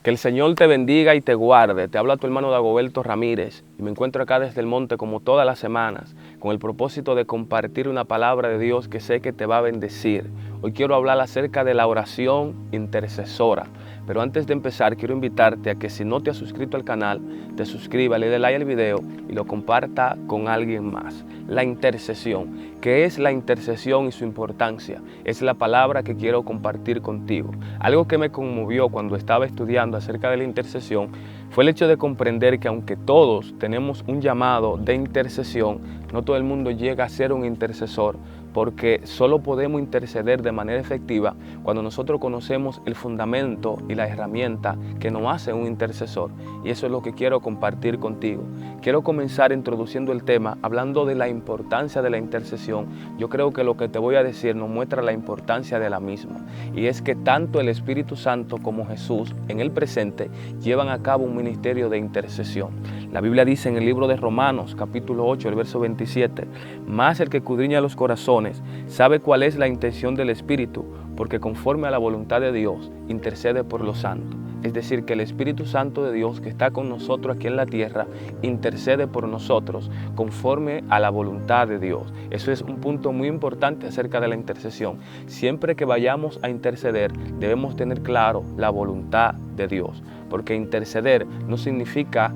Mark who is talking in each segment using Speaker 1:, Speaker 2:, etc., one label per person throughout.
Speaker 1: Que el Señor te bendiga y te guarde. Te habla tu hermano Dagoberto Ramírez y me encuentro acá desde el monte como todas las semanas con el propósito de compartir una palabra de Dios que sé que te va a bendecir. Hoy quiero hablar acerca de la oración intercesora. Pero antes de empezar quiero invitarte a que si no te has suscrito al canal, te suscribas, le dé like al video y lo comparta con alguien más. La intercesión. ¿Qué es la intercesión y su importancia? Es la palabra que quiero compartir contigo. Algo que me conmovió cuando estaba estudiando acerca de la intercesión fue el hecho de comprender que aunque todos tenemos un llamado de intercesión, no todo el mundo llega a ser un intercesor, porque solo podemos interceder de manera efectiva cuando nosotros conocemos el fundamento y la herramienta que nos hace un intercesor. Y eso es lo que quiero compartir contigo. Quiero comenzar introduciendo el tema, hablando de la importancia de la intercesión. Yo creo que lo que te voy a decir nos muestra la importancia de la misma. Y es que tanto el Espíritu Santo como Jesús en el presente llevan a cabo un ministerio de intercesión. La Biblia dice en el libro de Romanos, capítulo 8, el verso 27, «Mas el que escudriña los corazones sabe cuál es la intención del Espíritu, porque conforme a la voluntad de Dios intercede por los santos». Es decir, que el Espíritu Santo de Dios que está con nosotros aquí en la tierra intercede por nosotros conforme a la voluntad de Dios. Eso es un punto muy importante acerca de la intercesión. Siempre que vayamos a interceder debemos tener claro la voluntad de Dios, porque interceder no significa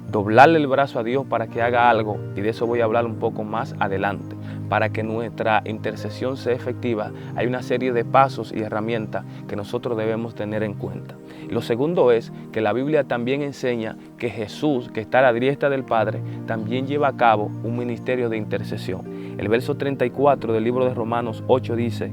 Speaker 1: doblarle el brazo a Dios para que haga algo, y de eso voy a hablar un poco más adelante. Para que nuestra intercesión sea efectiva, hay una serie de pasos y herramientas que nosotros debemos tener en cuenta. Lo segundo es que la Biblia también enseña que Jesús, que está a la diestra del Padre, también lleva a cabo un ministerio de intercesión. El verso 34 del libro de Romanos 8 dice: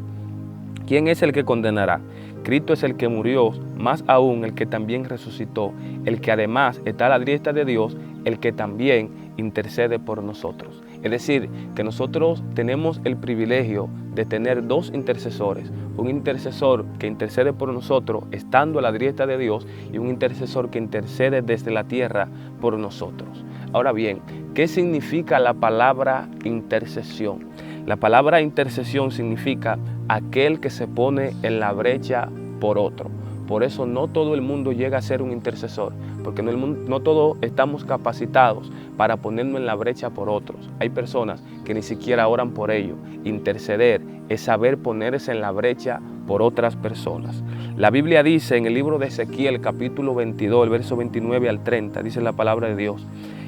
Speaker 1: «¿Quién es el que condenará? Cristo es el que murió, más aún el que también resucitó, el que además está a la diestra de Dios, el que también intercede por nosotros». Es decir, que nosotros tenemos el privilegio de tener dos intercesores, un intercesor que intercede por nosotros estando a la diestra de Dios y un intercesor que intercede desde la tierra por nosotros. Ahora bien, ¿qué significa la palabra intercesión? La palabra intercesión significa aquel que se pone en la brecha por otro. Por eso no todo el mundo llega a ser un intercesor, porque no todos estamos capacitados para ponernos en la brecha por otros. Hay personas que ni siquiera oran por ellos. Interceder es saber ponerse en la brecha por otras personas. La Biblia dice en el libro de Ezequiel, capítulo 22, el verso 29 al 30, dice la palabra de Dios: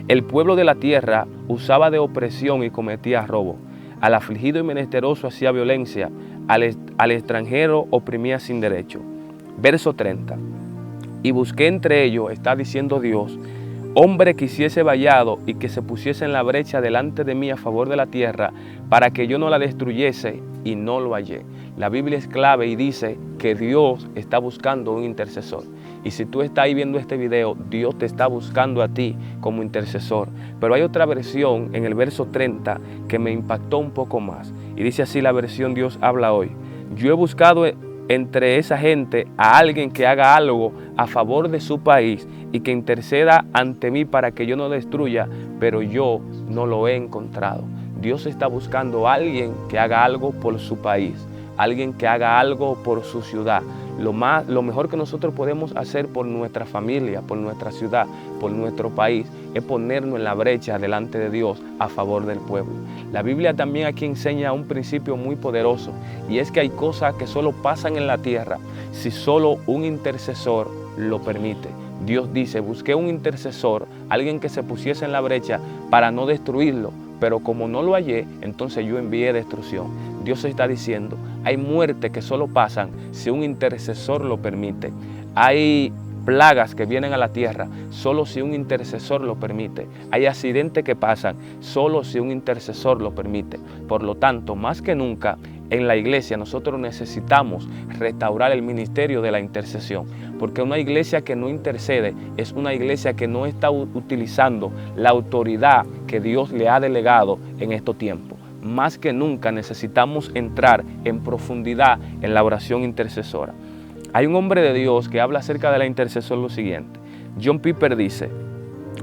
Speaker 1: «El pueblo de la tierra usaba de opresión y cometía robo. Al afligido y menesteroso hacía violencia, al extranjero oprimía sin derecho». Verso 30. «Y busqué entre ellos», está diciendo Dios, «hombre que hiciese vallado y que se pusiese en la brecha delante de mí a favor de la tierra, para que yo no la destruyese, y no lo hallé». La Biblia es clave y dice que Dios está buscando un intercesor. Y si tú estás ahí viendo este video, Dios te está buscando a ti como intercesor. Pero hay otra versión en el verso 30 que me impactó un poco más. Y dice así la versión Dios habla hoy: «Yo he buscado entre esa gente a alguien que haga algo a favor de su país y que interceda ante mí para que yo no destruya, pero yo no lo he encontrado». Dios está buscando a alguien que haga algo por su país, alguien que haga algo por su ciudad. Lo mejor que nosotros podemos hacer por nuestra familia, por nuestra ciudad, por nuestro país, es ponernos en la brecha delante de Dios a favor del pueblo. La Biblia también aquí enseña un principio muy poderoso, y es que hay cosas que solo pasan en la tierra si solo un intercesor lo permite. Dios dice: «Busqué un intercesor, alguien que se pusiese en la brecha para no destruirlo, pero como no lo hallé, entonces yo envié destrucción». Dios está diciendo, hay muertes que solo pasan si un intercesor lo permite. Hay plagas que vienen a la tierra solo si un intercesor lo permite. Hay accidentes que pasan solo si un intercesor lo permite. Por lo tanto, más que nunca, en la iglesia nosotros necesitamos restaurar el ministerio de la intercesión, porque una iglesia que no intercede es una iglesia que no está utilizando la autoridad que Dios le ha delegado en estos tiempos. Más que nunca necesitamos entrar en profundidad en la oración intercesora. Hay un hombre de Dios que habla acerca de la intercesión lo siguiente. John Piper dice: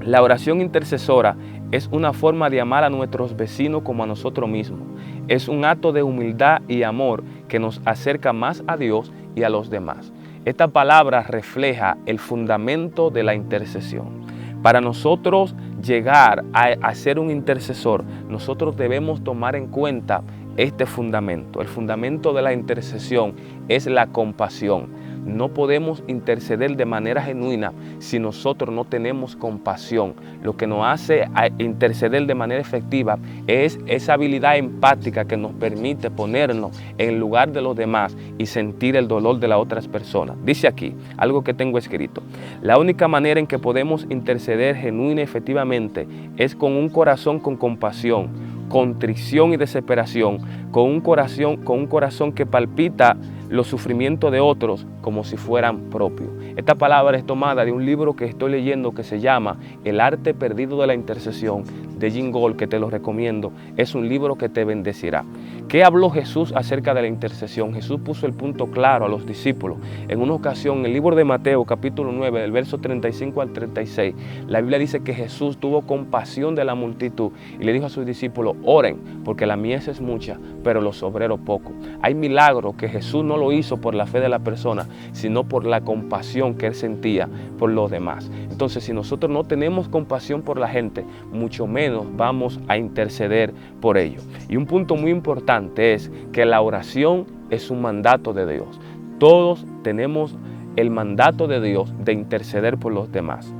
Speaker 1: «La oración intercesora es una forma de amar a nuestros vecinos como a nosotros mismos. Es un acto de humildad y amor que nos acerca más a Dios y a los demás». Esta palabra refleja el fundamento de la intercesión. Para nosotros llegar a ser un intercesor, nosotros debemos tomar en cuenta este fundamento. El fundamento de la intercesión es la compasión. No podemos interceder de manera genuina si nosotros no tenemos compasión. Lo que nos hace interceder de manera efectiva es esa habilidad empática que nos permite ponernos en el lugar de los demás y sentir el dolor de las otras personas. Dice aquí, algo que tengo escrito: la única manera en que podemos interceder genuina y efectivamente es con un corazón con compasión, contrición y desesperación, con un corazón que palpita los sufrimientos de otros como si fueran propios. Esta palabra es tomada de un libro que estoy leyendo que se llama El arte perdido de la intercesión, de Jim Gold, que te lo recomiendo. Es un libro que te bendecirá. ¿Qué habló Jesús acerca de la intercesión? Jesús puso el punto claro a los discípulos. En una ocasión, en el libro de Mateo, capítulo 9, del verso 35 al 36, la Biblia dice que Jesús tuvo compasión de la multitud y le dijo a sus discípulos: oren, porque la mies es mucha, pero los obreros pocos. Hay milagros que Jesús no lo hizo por la fe de la persona, sino por la compasión que él sentía por los demás. Entonces, si nosotros no tenemos compasión por la gente, mucho menos vamos a interceder por ellos. Y un punto muy importante es que la oración es un mandato de Dios. Todos tenemos el mandato de Dios de interceder por los demás.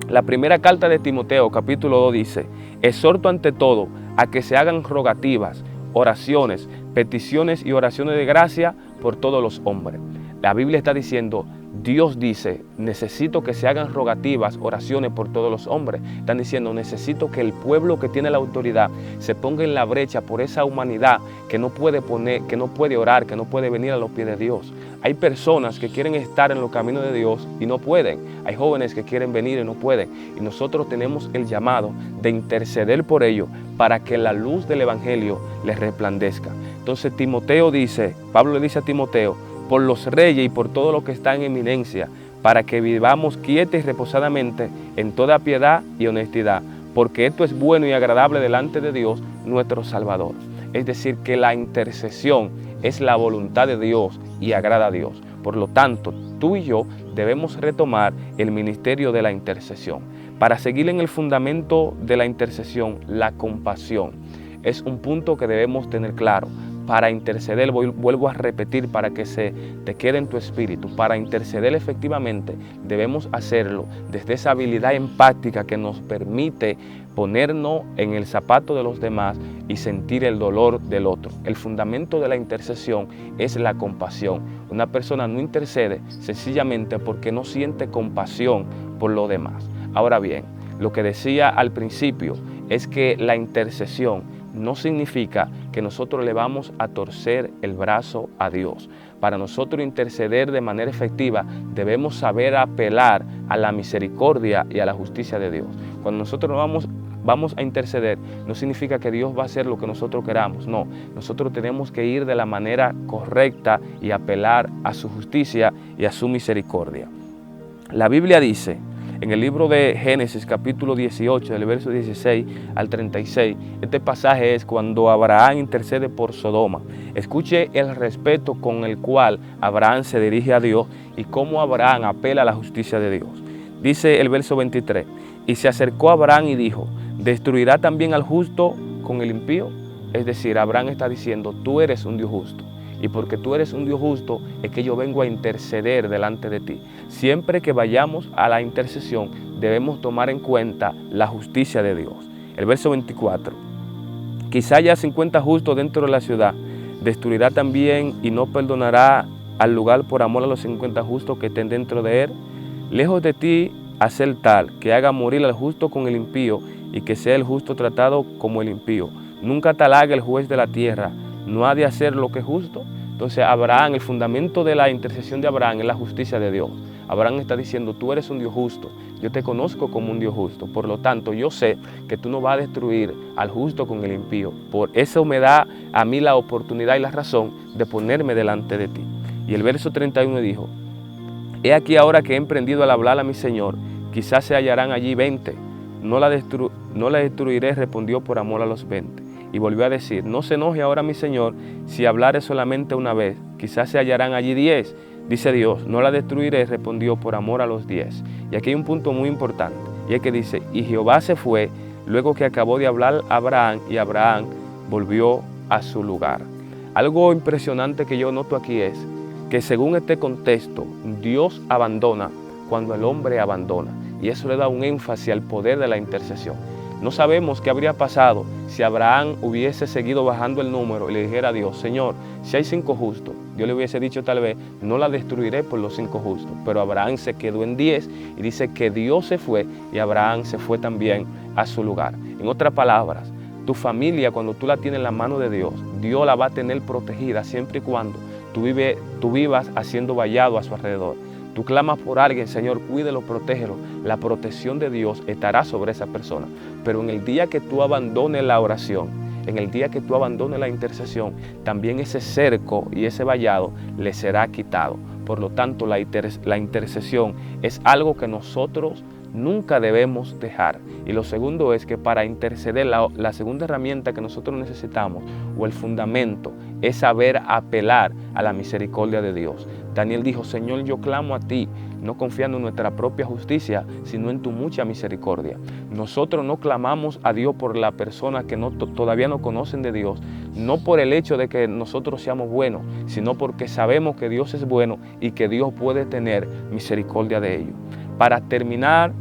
Speaker 1: La primera carta de Timoteo, capítulo 2, dice: exhorto ante todo a que se hagan rogativas, oraciones, peticiones y oraciones de gracia por todos los hombres. La Biblia está diciendo, Dios dice, necesito que se hagan rogativas, oraciones por todos los hombres. Están diciendo, necesito que el pueblo que tiene la autoridad se ponga en la brecha por esa humanidad que no puede orar, que no puede venir a los pies de Dios. Hay personas que quieren estar en los caminos de Dios y no pueden. Hay jóvenes que quieren venir y no pueden. Y nosotros tenemos el llamado de interceder por ellos para que la luz del Evangelio les resplandezca. Entonces Pablo le dice a Timoteo, por los reyes y por todo lo que está en eminencia, para que vivamos quieta y reposadamente en toda piedad y honestidad, porque esto es bueno y agradable delante de Dios, nuestro Salvador. Es decir, que la intercesión es la voluntad de Dios y agrada a Dios. Por lo tanto, tú y yo debemos retomar el ministerio de la intercesión. Para seguir en el fundamento de la intercesión, la compasión es un punto que debemos tener claro. Para interceder, vuelvo a repetir para que se te quede en tu espíritu, para interceder efectivamente debemos hacerlo desde esa habilidad empática que nos permite ponernos en el zapato de los demás y sentir el dolor del otro. El fundamento de la intercesión es la compasión. Una persona no intercede sencillamente porque no siente compasión por los demás. Ahora bien, lo que decía al principio es que la intercesión no significa que nosotros le vamos a torcer el brazo a Dios. Para nosotros interceder de manera efectiva, debemos saber apelar a la misericordia y a la justicia de Dios. Cuando nosotros vamos a interceder, no significa que Dios va a hacer lo que nosotros queramos. No, nosotros tenemos que ir de la manera correcta y apelar a su justicia y a su misericordia. La Biblia dice, en el libro de Génesis, capítulo 18, del verso 16 al 36, este pasaje es cuando Abraham intercede por Sodoma. Escuche el respeto con el cual Abraham se dirige a Dios y cómo Abraham apela a la justicia de Dios. Dice el verso 23, y se acercó a Abraham y dijo, ¿destruirá también al justo con el impío? Es decir, Abraham está diciendo, tú eres un Dios justo. Y porque tú eres un Dios justo, es que yo vengo a interceder delante de ti. Siempre que vayamos a la intercesión, debemos tomar en cuenta la justicia de Dios. El verso 24. Quizá haya 50 justos dentro de la ciudad. ¿Destruirá también y no perdonará al lugar por amor a los 50 justos que estén dentro de él? Lejos de ti hacer tal, que haga morir al justo con el impío y que sea el justo tratado como el impío. Nunca tal haga el juez de la tierra. ¿No ha de hacer lo que es justo? Entonces Abraham, el fundamento de la intercesión de Abraham es la justicia de Dios. Abraham está diciendo, tú eres un Dios justo, yo te conozco como un Dios justo, por lo tanto yo sé que tú no vas a destruir al justo con el impío. Por eso me da a mí la oportunidad y la razón de ponerme delante de ti. Y el verso 31 dijo, he aquí ahora que he emprendido al hablar a mi Señor, quizás se hallarán allí 20, no la destruiré, respondió por amor a los 20. Y volvió a decir, no se enoje ahora mi Señor si hablare solamente una vez, quizás se hallarán allí 10, Dice Dios, no la destruiré, respondió, por amor a los 10. Y aquí hay un punto muy importante, y es que dice, y Jehová se fue luego que acabó de hablar a Abraham, y Abraham volvió a su lugar. Algo impresionante que yo noto aquí es que según este contexto, Dios abandona cuando el hombre abandona. Y eso le da un énfasis al poder de la intercesión. No sabemos qué habría pasado si Abraham hubiese seguido bajando el número y le dijera a Dios, Señor, si hay 5 justos, Dios le hubiese dicho tal vez, no la destruiré por los 5 justos. Pero Abraham se quedó en 10 y dice que Dios se fue y Abraham se fue también a su lugar. En otras palabras, tu familia, cuando tú la tienes en la mano de Dios, Dios la va a tener protegida siempre y cuando tú vivas haciendo vallado a su alrededor. Tú clamas por alguien, Señor, cuídelo, protégelo. La protección de Dios estará sobre esa persona. Pero en el día que tú abandones la oración, en el día que tú abandones la intercesión, también ese cerco y ese vallado le será quitado. Por lo tanto, la intercesión es algo que nosotros nunca debemos dejar. Y lo segundo es que para interceder, la segunda herramienta que nosotros necesitamos, o el fundamento, es saber apelar a la misericordia de Dios. Daniel dijo, Señor, yo clamo a ti, no confiando en nuestra propia justicia, sino en tu mucha misericordia. Nosotros no clamamos a Dios por la persona que todavía no conocen de Dios, no por el hecho de que nosotros seamos buenos, sino porque sabemos que Dios es bueno y que Dios puede tener misericordia de ellos. Para terminar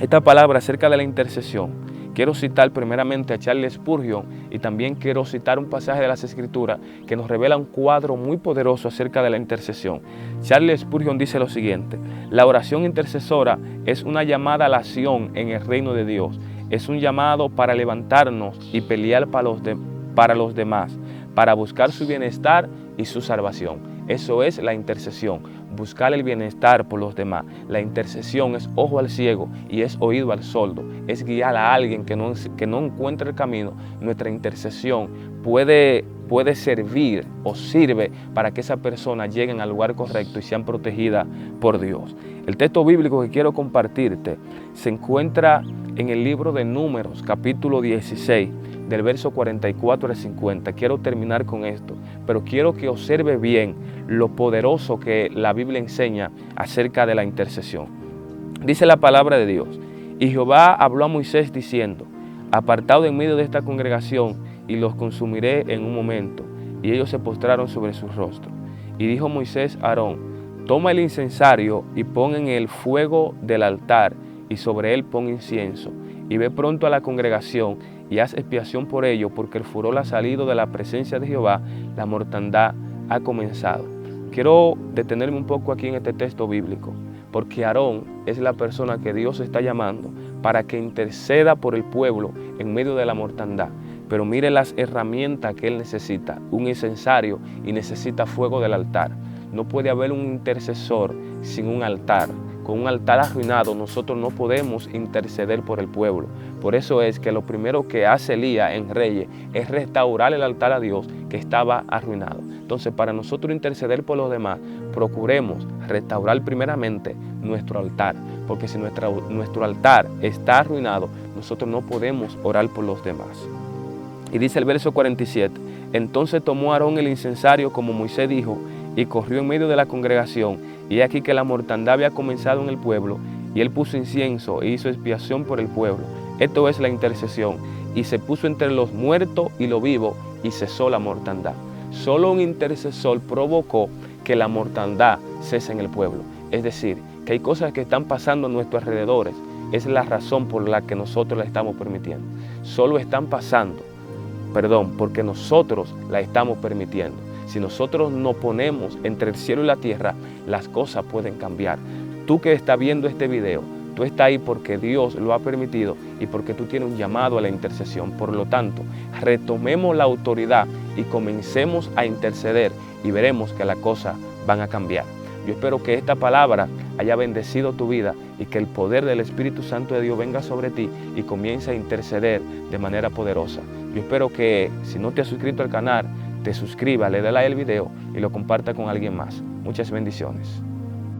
Speaker 1: esta palabra acerca de la intercesión, quiero citar primeramente a Charles Spurgeon y también quiero citar un pasaje de las Escrituras que nos revela un cuadro muy poderoso acerca de la intercesión. Charles Spurgeon dice lo siguiente: la oración intercesora es una llamada a la acción en el reino de Dios. Es un llamado para levantarnos y pelear para los demás, para buscar su bienestar y su salvación. Eso es la intercesión, buscar el bienestar por los demás. La intercesión es ojo al ciego y es oído al sordo. Es guiar a alguien que no encuentra el camino. Nuestra intercesión puede servir o sirve para que esa persona lleguen al lugar correcto y sean protegidas por Dios. El texto bíblico que quiero compartirte se encuentra en el libro de Números, capítulo 16, del verso 44 al 50. Quiero terminar con esto, pero quiero que observe bien lo poderoso que la Biblia enseña acerca de la intercesión. Dice la palabra de Dios: y Jehová habló a Moisés diciendo, apartado en medio de esta congregación, y los consumiré en un momento. Y ellos se postraron sobre su rostro. Y dijo Moisés a Aarón, toma el incensario y pon en el fuego del altar, y sobre él pon incienso, y ve pronto a la congregación, y haz expiación por ello, porque el furor ha salido de la presencia de Jehová, la mortandad ha comenzado. Quiero detenerme un poco aquí en este texto bíblico, porque Aarón es la persona que Dios está llamando para que interceda por el pueblo en medio de la mortandad. Pero mire las herramientas que él necesita: un incensario, y necesita fuego del altar. No puede haber un intercesor sin un altar. Con un altar arruinado nosotros no podemos interceder por el pueblo. Por eso es que lo primero que hace Elías en Reyes es restaurar el altar a Dios que estaba arruinado. Entonces, para nosotros interceder por los demás, procuremos restaurar primeramente nuestro altar, porque si nuestro altar está arruinado, nosotros no podemos orar por los demás. Y dice el verso 47, entonces tomó Aarón el incensario como Moisés dijo, y corrió en medio de la congregación, y he aquí que la mortandad había comenzado en el pueblo, y él puso incienso e hizo expiación por el pueblo. Esto es la intercesión, y se puso entre los muertos y los vivos, y cesó la mortandad. Solo un intercesor provocó que la mortandad cese en el pueblo. Es decir, que hay cosas que están pasando a nuestros alrededores. Es la razón por la que nosotros la estamos permitiendo. Solo están pasando, porque nosotros la estamos permitiendo. Si nosotros nos ponemos entre el cielo y la tierra, las cosas pueden cambiar. Tú que estás viendo este video, tú estás ahí porque Dios lo ha permitido y porque tú tienes un llamado a la intercesión. Por lo tanto, retomemos la autoridad y comencemos a interceder y veremos que las cosas van a cambiar. Yo espero que esta palabra haya bendecido tu vida y que el poder del Espíritu Santo de Dios venga sobre ti y comience a interceder de manera poderosa. Yo espero que si no te has suscrito al canal, te suscribas, le dé like al video y lo comparta con alguien más. Muchas bendiciones.